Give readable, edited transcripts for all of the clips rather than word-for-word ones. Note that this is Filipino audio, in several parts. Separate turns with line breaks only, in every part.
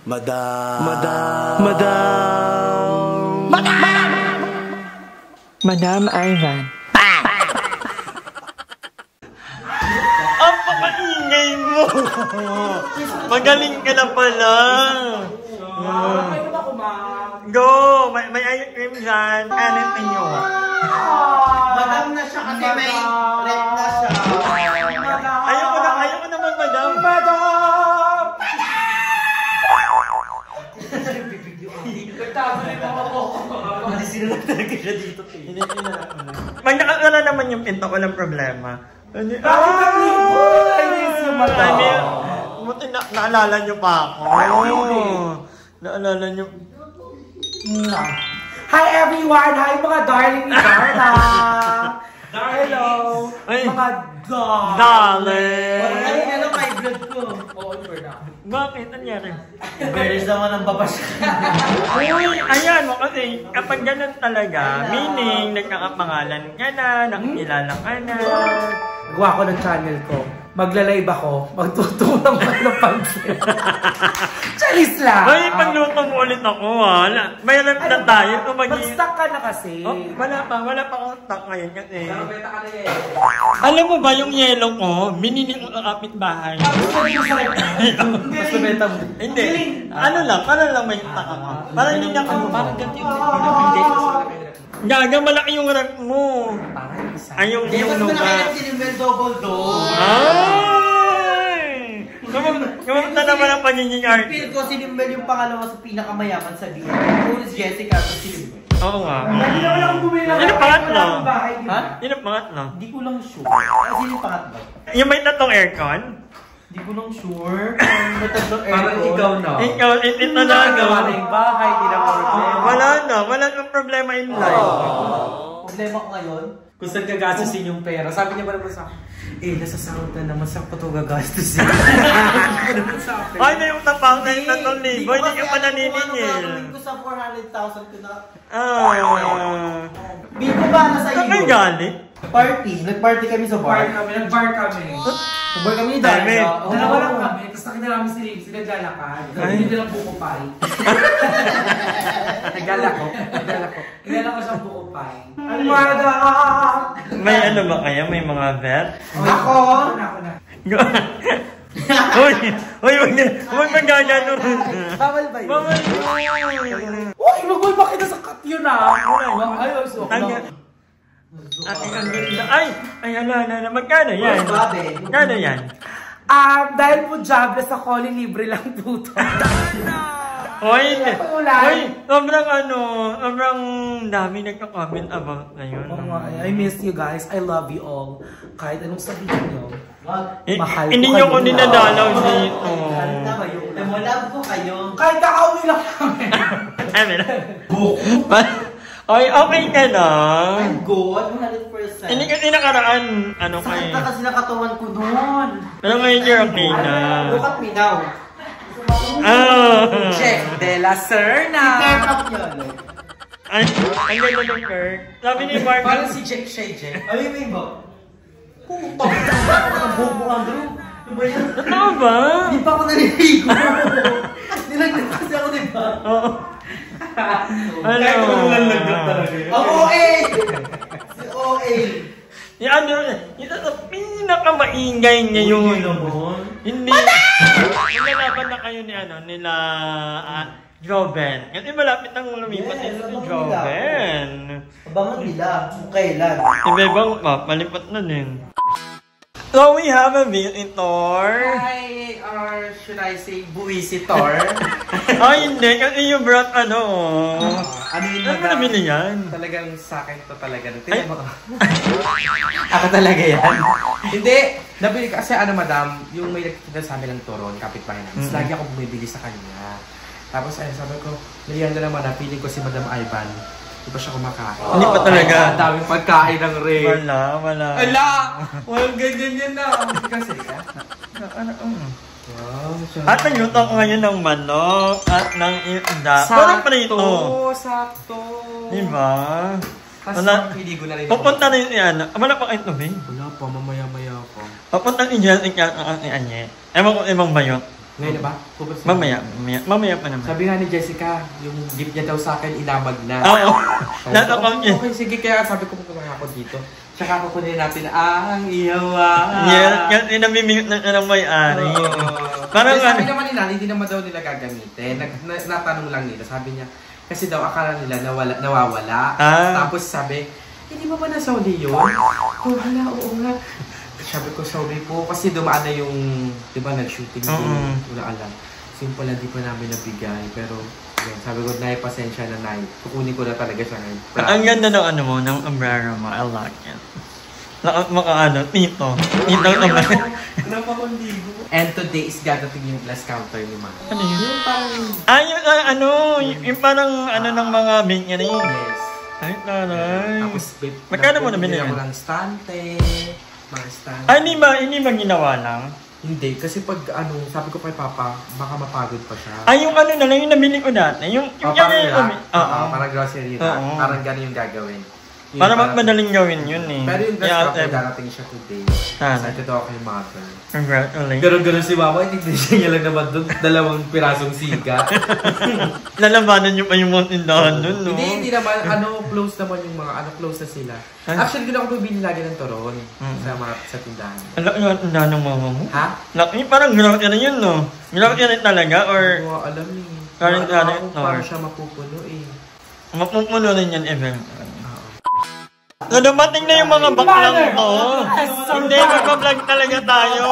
Madam.
Madam Ivan.
Ang pakaingay mo! Magaling ka na pala! Go! May ice cream dyan. Kanin ninyo.
Madam na siya kasi may rep na siya.
Ayoko naman, madam.
Malisinunod talaga siya dito.
Pag nakakala naman yung pinto, walang problema.
Bakit ang libo? I miss you, madam.
Buti naalala nyo pa ako. Naalala nyo.
Hi everyone! Hi mga darling ni Darla! Hello!
Ay.
Mga
Darling!
Ano kay vlog ko?
Bakit? Nangyari?
Bears naman ang babas.
Ayan mo kasi kapag ganun talaga, meaning nagkakapangalan ka na, nakikilala ka na.
Gawa ko ng channel ko. Magla-live ako. Magtutunang ng pansin. Charis lang!
Ay, pagluto mo ulit ako ha. May alam na tayo.
Mag-stuck ka na kasi.
Oh, wala pa akong stock ngayon kasi. Alam mo ba yung yellow ko, binili ko ang kapitbahay.
Basta beta mo.
Hindi. Ano lang may stock ako. Parang hindi na ako.
Parang ganito yung
Gaga, malaki yung rep mo. Ay, yung
mas
lupa.
malaki yung sinimel double door.
Ay! Kamusta naman ang pagiging art?
Feel ko sinimel yung pangalawa sa pinakamayaman sa BL. Kung si Jessica at sinimel.
Oo nga.
Hindi na wala akong bumili.
Sino pangatlo?
Ha?
Sino pangatlo?
Hindi ko lang sure. Sino yung pangatlo?
Yung may tatlong aircon?
Hindi ko lang sure. May tatlong aircon.
Parang ikaw na.
Ikaw, ito na
Gawa na yung bahay, hindi na mo problema.
Wala nang problema in life.
Problema ko ngayon.
Kung saan gagastusin yung pera. Sabi niya ba naman sa nasasahod na naman sa ito gagastusin.
Ay, may utang pa ako na yung 3,000. Hindi ka pa naniningil.
Gagawin ko sa 400,000 ko na.
Bigo
ba na sa iyo?
Saan may galit?
Party. Nag-party kami sa bar.
Nag-bar kami.
Nag-bar kami ni
Dami.
Darla.
Dalawa lang kami. Tapos nakita namin si Lim. Sila naglalakad. Hindi nilang buko pie. Naglalako. Naglalako siyang buko pie.
May ano ba kaya? May mga vet?
Ako?
Ako na.
Uy, huwag magagano.
Bawal ba yun?
Bawal.
Uy, magul ba kita sa cut yun ah? Ay, so.
Ang ganda. Ay, ala. Magkano yan? Magkano yan?
Dahil po jobless ako, libre lang po ito.
Oy, sobrang dami nagka-comment about na yun.
I miss you guys. I love you all. Kahit anong sabihin nyo. Mahal ko
Hindi nyo ko dinadalaw dito.
Love ko kayo.
Kahit kakauwi lang kami.
Ay, okay ka na.
I'm good, 100%.
Hindi kasi nakaraan,
Sakit
kayo.
na kasi nakatawan ko doon.
Pero ngayon you're okay na.
Look at me now.
Check de la Serna.
Turn up yun.
Ay, ang ganda ng Kirk. Sabi ni Mark,
Parang si Jack Shay, Jack.
Ay, may ba? Puta. Ang bobo ang group. Diba yun?
totoo ba?
Di pa ako naliligo. Nilagyan kasi ako, di ba?
Oo. Ano?
Ang OA! Si OA.
Yung ito sa pinakamaingay ngayon. Hindi. Nilalaban na kayo ni nila Joven. Kasi malapit ang lumipat nila si Joven.
Abangan nila kung kailan.
Ibebang palipat na din. So we have a visitor.
Hi, or should I say buwisitor?
Ay, hindi. Kasi you brought ano
yun,
ano mo nabili yan?
Talagang sa akin to talaga. Tingnan mo ka. Ako talaga yan. Hindi. Nabili kasi madam, yung may nagtitinda sa amin ng turon, kapitbahay namin. Lagi ako bumibili sa kanya. Tapos ayun, sabi ko, Merienda naman feeling ko si Madam Ivan. Di ba siya kumakain?
Hindi pa talaga.
Ang daming pagkain ng Ray.
Wala.
Ala! Walang ganyan yan na. Kasi ka?
Wow. At nagluto ko ngayon ng manok at ng isda. Parang prito.
Sakto.
Diba?
Tapos piligo na rin.
Pupunta na yun yan. Wala pa kayo tubig?
Wala pa, mamaya-maya pa.
Papunta ni Jessica ang ni Anye. Ewan ko ibang bayo.
Ngayon na ba? Pupunta
Mamaya pa naman.
Sabi nga ni Jessica, yung gift niya daw sa akin, inabag na.
Oo.
Sabi ko, okay, sige, kaya sabi ko pupunta ako dito. Tsaka kukunin natin ang ihawa.
Yan, yung namimingit ng may-ari. Parang
sabi naman nila, hindi naman daw nila gagamitin. Natanong lang nila, sabi niya, kasi daw akala nila nawawala. Tapos sabi, hindi mo ba nasauli yun? Oh, hala, oo nga. Sabi ko, sorry po, kasi dumaan na yung, di ba, nag-shooting din. Wala alam. Simple na, di pa namin nabigay. Pero, yun, sabi ko, Nay, pasensya na, Nay. Kukunin ko na talaga siya ngayon.
Ang ganda ng ano mo, ng umbrella mo. I like it. Tito. Tito umbrella.
And today is gagating yung glass counter ni Ma.
Ano yun?
Yung parang...
yung parang ng mga bingyan na yun.
Yes.
Ay, taray.
Tapos,
magkano mo na binili?
Ako ng stante.
Ay, hindi ba ginawa lang?
Hindi, kasi pag sabi ko kay Papa, baka mapagod pa siya.
Ay, yung na lang, yung nabili ko dati.
Parang grocery na. Parang gano'n yung gagawin.
Para madaling gawin yun eh.
Pero yung glass cup, darating siya today. Ito daw kay Mother.
Congratulations.
Gano'n si Mama, hindi siya niya lang naman doon. 2 pirasong siga.
Lalabanan niyo pa yung mga tindahan doon, no?
Hindi naman, close naman yung mga, close na sila. Actually, doon ako bibili lagi ng turon sa tindahan.
Laki yung tindahan ng mama mo?
Ha?
Laki, parang grocery na yun, no? Grocery talaga, or...
Hindi ko alam eh.
Parang
siya mapupuno eh.
Mapupuno rin yan eventually. Dumating na yung mga baklang ko. Hindi, magpa-vlog talaga tayo.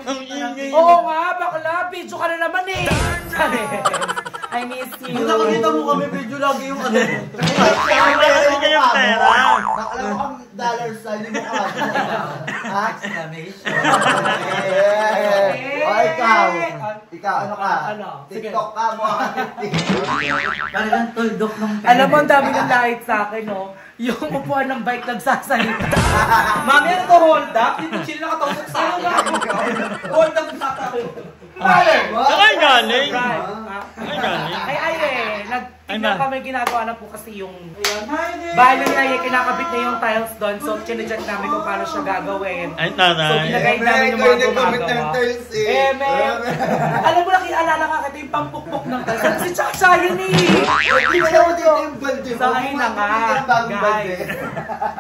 Ang ingay.
Oo nga, bakla. Video ka na naman eh. I miss you.
Nung nakikita mo kami, video lagi yung ano.
Kasi kayong pera.
Bakala mo kang dollar sign yung mukha. Ha? Exclamation. O ikaw, ano ka? TikTok ka mo. Parang tuldok ng pera.
Alam mo, ang dami ng light sa akin, no? Yung upuan ng bike nagsasalita. Mami, ano to hold up? Dito chill na katausap sa akin. Hold up sa akin.
Ay, galing.
Ay, galing. Ay, nagtignan kami ginagawa na po kasi yung bahay ng Naya, kinakabit na yung tiles doon. So, chinadjust namin kung paano siya gagawin.
Ay,
So,
taray.
ginagay namin yung mga gumagawa. Alam mo, nakialala ka kita yung pampukpok ng tiles. Si Chacha yun eh.
Hindi mo naman dito yung balde mo.
So, ayun na nga, guys.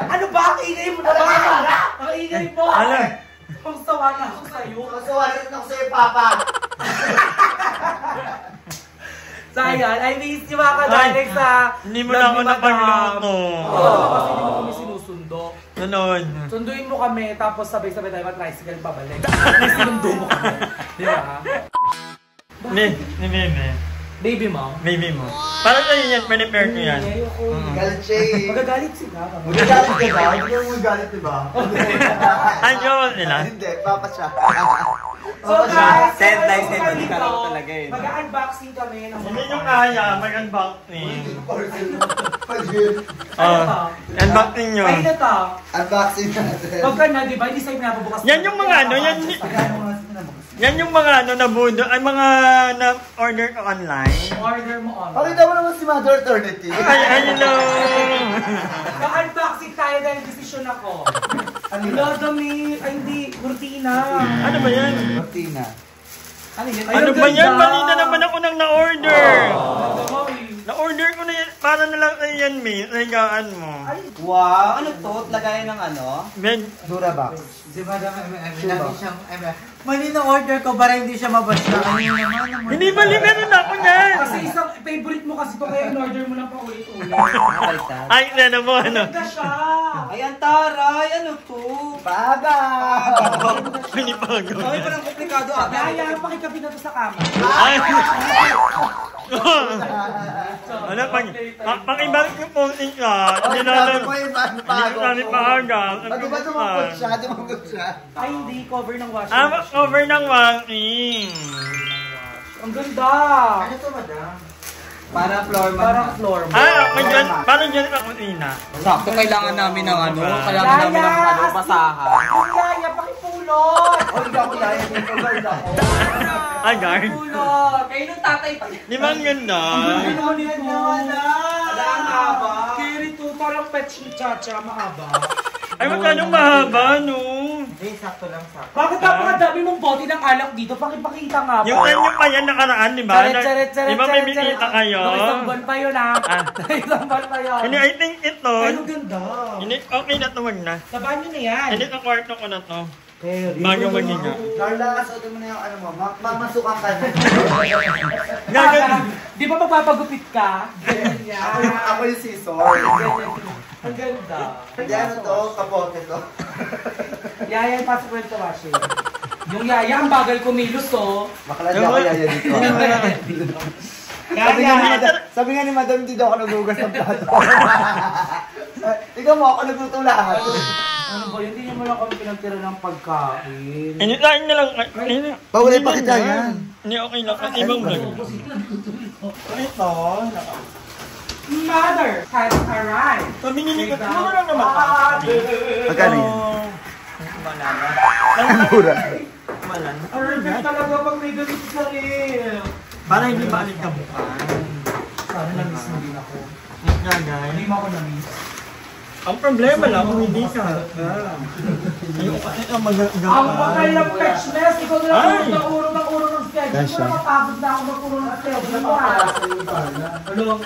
Ano ba? Ang ingay mo naman! Ang ingay mo! Ang sawa na ako sa'yo.
Kasawarin ako sa'yo, Papa.
So, ayan, I miss you mga kadalik sa...
Hindi mo na ako napagluto.
Kasi hindi mo kami sinusundo.
Nanood.
Sunduin mo kami, tapos sabay-sabay tayo mag-tricycle pabalik. May sinundo mo kami. Di ba?
Ni Bebe.
Baby mo?
Baby mo. Para sa'yo yan, prepare ko yan.
Galit siya eh.
Magagalit sila.
Magagalit ka ba? Hindi mo magalit, diba?
Ay, jowa nila?
Hindi, Papa siya.
So guys,
Send hindi ka lang talaga eh.
Mag-unboxing kami ng
Hindi nyo kaya, mag-unboxing. Unboxing nyo.
Ay, na to.
Unboxing natin.
Huwag ka na, di ba? Hindi sa'yo pinapabukas.
Yan yung mga ano, yan yung mga ano na budo, ay mga na-order ko online.
Order mo online.
Pakita mo naman si Mother Eternity.
Ay, hello!
Mag-unboxing tayo dahil decision ako. Ano damit? Ay, hindi. Kurtina.
Ano ba yan?
Martina.
Ano ba yan? Mali na naman ako nang na-order. Na-order ko na yan. Para na lang sa'yo yan, May. Nahigaan mo.
Wow! Ano to? Lagayan ng ano?
Ben,
Durabox.
Si Madam lagi siyang... Mali na order ko, para hindi siya mabasta.
hindi mali, meron ako niyan.
Kasi isang favorite mo kasi ito kaya in-order mo lang paulit-ulit.
Ay, ano mo, ano?
Ganda siya!
Ay, ang taray! Ano to?
Paga!
Pinipago.
Ay, parang komplikado ata.
Kaya, pakikabit na to sa kama.
Ay! Ano, pag-ibalik yung posting ka, hindi na namin paaga.
Di ba tumapot siya? Tumapot siya.
Ay, hindi. Cover ng washing
Ah,
machine.
cover ng walking.
Ang ganda!
Ano to, Madam? Parang floor mat.
Parang floor mat.
Ah, parang dyan ang kusina.
Sakto, kailangan namin ng ano. Kailangan namin ng ano, basahan.
Yaya, pakipulot!
Oh, hindi ako dahil dito. Guard ako.
Ay, guard.
Pulot! Kayo nung tatay pa.
Di ba ang ganda?
Ano nito?
Wala ang haba.
Carry to, parang pet ni Chacha, mahaba.
Ay, magkano mahaba, no?
Hindi, sakto lang sakto.
Bakit napakadami mong bote ng alak dito? Pakipakita nga po.
Yung kanyo pa yan nakaraan, di ba?
Charet.
Di ba may bibita kayo?
Isang buwan pa yun ah. Isang buwan pa yun.
Hindi, I think ito.
Ay, ang ganda.
Hindi, okay na to, wag na.
Sa banyo na yan.
Hindi, kakwarto ko na to.
Pero,
Bago maghiga.
Carla, suotin mo na yung ano mo. Mamasukan ka na.
Gagawin.
Di ba magpapagupit ka? Ganyan yan.
Ako yung scissor.
Ang ganda.
Hindi ano to, kapote to.
Yaya, pasok ko yung tawashi. Yung yaya, ang bagal kumilos to.
Bakla di ako yaya dito. Sabi nga ni madam, hindi daw ako nagugas ng plato. Ikaw mo, ako nagluto lahat.
Ano ba, hindi niyo mo lang kami pinagtira ng pagkain.
Hindi, tayo na lang.
Pahuli pa kita yan.
Hindi, okay lang. At ibang vlog.
Ito, Mother has arrived.
So, binili ko. Mura lang naman.
Magkano yan?
Malala.
Mura.
Malala.
Perfect talaga pag may ganito sa rin.
Para hindi ba alit ka mukha?
Sana na-miss mo din ako.
Gagay.
Hindi mo ako na-miss.
Ang problema lang kung hindi ka. Ayoko kasi ang magagawa.
Ang bakal ng fetchness, ikaw na
Ay!
lang uro ng schedule. Wala mapagod na ako magpuro ng schedule. Hello?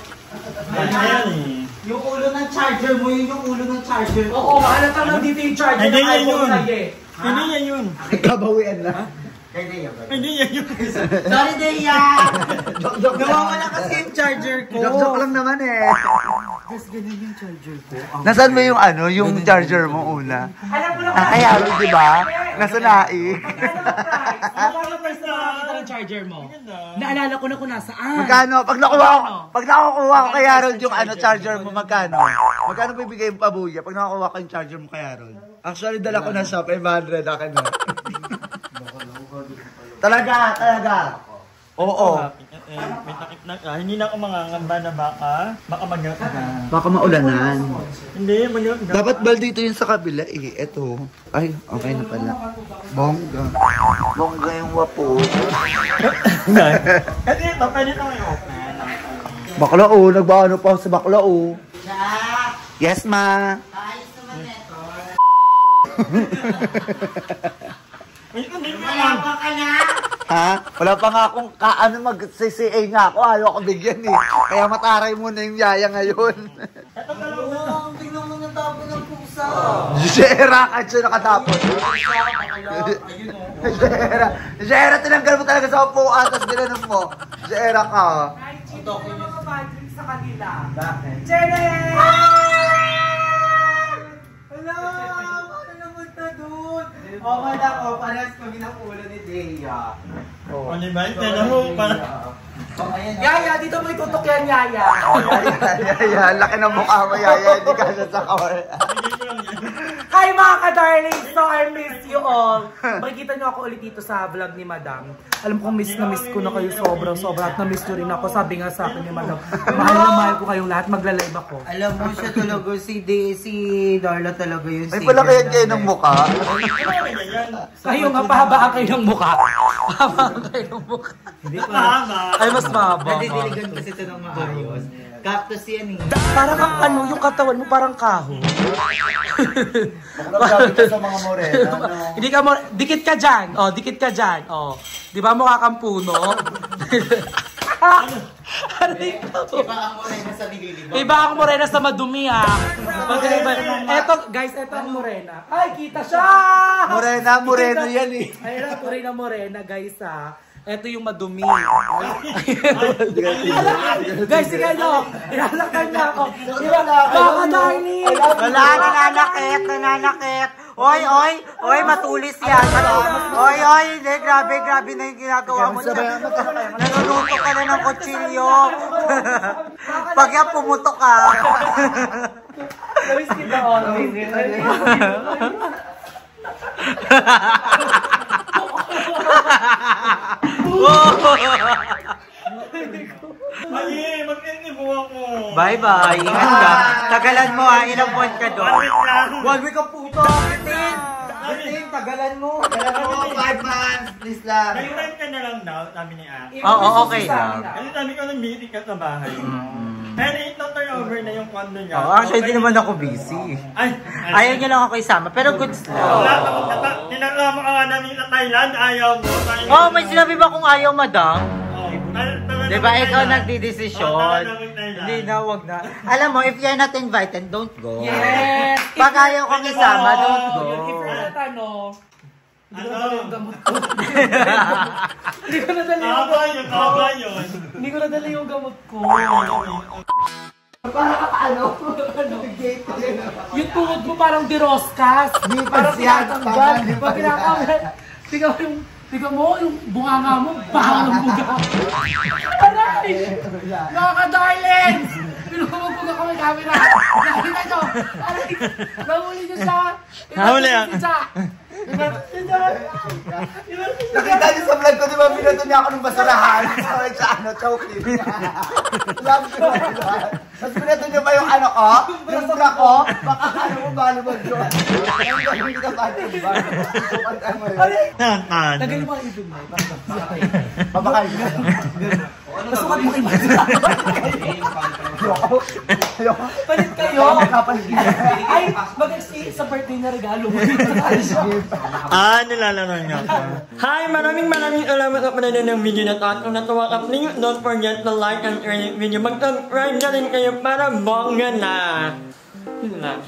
Ayan eh.
Yung ulo ng charger mo, yun yung ulo ng charger ko.
Oo, halata lang dito yung charger
Hindi
ng
yan
iPhone
yun.
na ye.
Hindi yan yun.
Kabawian na.
Hindi yan yun.
Sorry, Deya!
Joke
Nawawala kasi yung charger ko.
Joke lang naman eh.
Tapos ganun yung charger ko.
Nasaan mo yung ano, yung charger mo una?
Alam mo na
Kaya rin, di ba? Nasa naik.
Ano ang price na makakita ng charger mo? Naalala ko na kung nasaan.
Magkano? Pag nakukuha ko kay Harold yung ano, charger mo, magkano? Magkano bibigay yung pabuya pag nakakuha ko yung charger mo kay Harold? Actually, dala ko na siya, 500 akin na. Talaga. Oo.
May takip na ka. Hindi na ako mangangamba na baka mag-gapa.
Baka maulanan.
Hindi, mag-gapa.
Dapat balde ito yung sa kabila eh. Eto. Ay, okay na pala. Bongga. Bongga yung wapo.
Kasi ito, pwede na may open.
Baklao, nagbaano pa ako sa baklao. Yes, ma.
Ayos naman ito.
Malawa
ka na?
Ha? Wala pa nga akong mag-CCA nga ako. Ayaw ako bigyan eh. Kaya mataray muna yung yaya ngayon.
Oo, tingnan mo ng tapo ng pusa.
Jera, kahit siya nakatapon. Jera, tinanggal mo talaga sa upuan, tapos ginanon mo. Jera ka.
Ito ko yung mga magic sa kanila.
Bakit?
Jenny!
Wala! Paano naman na doon? Okay lang, parehas kami ng ulo ni Deya.
O, di ba? Tignan mo, parang...
Yaya, dito mo itutok yan, Yaya.
Yaya, laki ng mukha mo, Yaya. Hindi ka siya sa kawar.
Hi mga ka-darling! So I miss you all. Makikita nyo ako ulit dito sa vlog ni Madam. Alam ko miss na miss ko na kayo sobra. At na-miss nyo rin ako. Sabi nga sa akin ni Madam, mahal na mahal ko kayong lahat. Magla-live ako.
Alam mo siya talaga, si Darla talaga yun.
Ay, pala kaya kayo ng mukha.
Kayo nga, pahabaan kayo ng mukha. Pahabaan kayo ng mukha.
Hindi pa.
Ay, mas mahaba.
Nadidiligan kasi ito ng maayos. Cactus yan eh.
Parang kang ano, yung katawan mo parang kahoy.
Nagsabi ka sa mga morena, no?
Hindi ka mo, dikit ka dyan. Oh, dikit ka dyan. Oh. Di ba mukha kang puno? Ano yun?
Iba ang morena sa nililibang.
Iba ang morena sa madumi ah. Eto, guys, eto ang morena. Ay, kita siya!
Moreno yan eh.
Ayun ang morena, guys ah. Eto yung madumi. Guys, sige nyo. Ilalakad na ako. Baka darling.
Wala, nananakit. Oy, matulis yan. Oy, hindi, grabe na yung ginagawa mo. Naluluto ka na ng kutsilyo. Pag yan, pumutok ka.
Namiss kita, oh.
Ay, mag-inibo ako.
Bye-bye, ingat ka. Tagalan mo ha, ilang buwan ka doon.
1 week lang.
1 week ang puto. Ting, tagalan mo. 5 months, please lang.
Nag-rent ka na lang daw, sabi ni A.
Oo, okay lang.
Kasi sabi ko, nag-meeting ka sa bahay mo. Kaya na-turn over na yung condo niya.
Oh, actually, di naman ako busy. Ayaw niyo lang ako isama, pero goods lang.
Tinakama ka nga namin sa Thailand, ayaw mo.
Oh, may sinabi ba kung ayaw, madam? Diba, ikaw nagdidesisyon. Hindi na, wag na. Alam mo, if you're not invited, don't go.
Yes!
Pag ayaw kong isama, don't go.
If you're not, hindi ko nadala yung gamot ko. Hindi ko nadala yung gamot ko. Hindi ko nadala yung gamot ko. Yung tuhod mo parang diroskas. Parang tinatanggal. Pag kinakamal. Tingnan mo, yung bunganga mo, bahang ng buga. Aray! Nakaka-darling! Pinumugpog ako may camera. Nakita nyo! Aray! Nahuli nyo siya!
Nahuli yan.
Nakita niyo sa vlog ko, di ba, binato niya ako ng basurahan. Sa choking. Love ko na diba? Tapos binato niyo pa yung ko, yung bra ko, baka mo balubag yun. Hindi ka pa, diba?
Tagal mo ang ibig mo.
Babakay ka.
Masukat mo kayo. Palit kayo. Ay, mag-exchange sa birthday na regalo mo.
Nilalaro niya ako. Hi! Maraming salamat sa panonood ng video na to. At kung natuwa ka, please don't forget to like and share the video. Mag-subscribe na rin kayo para bongga na. Yun lang.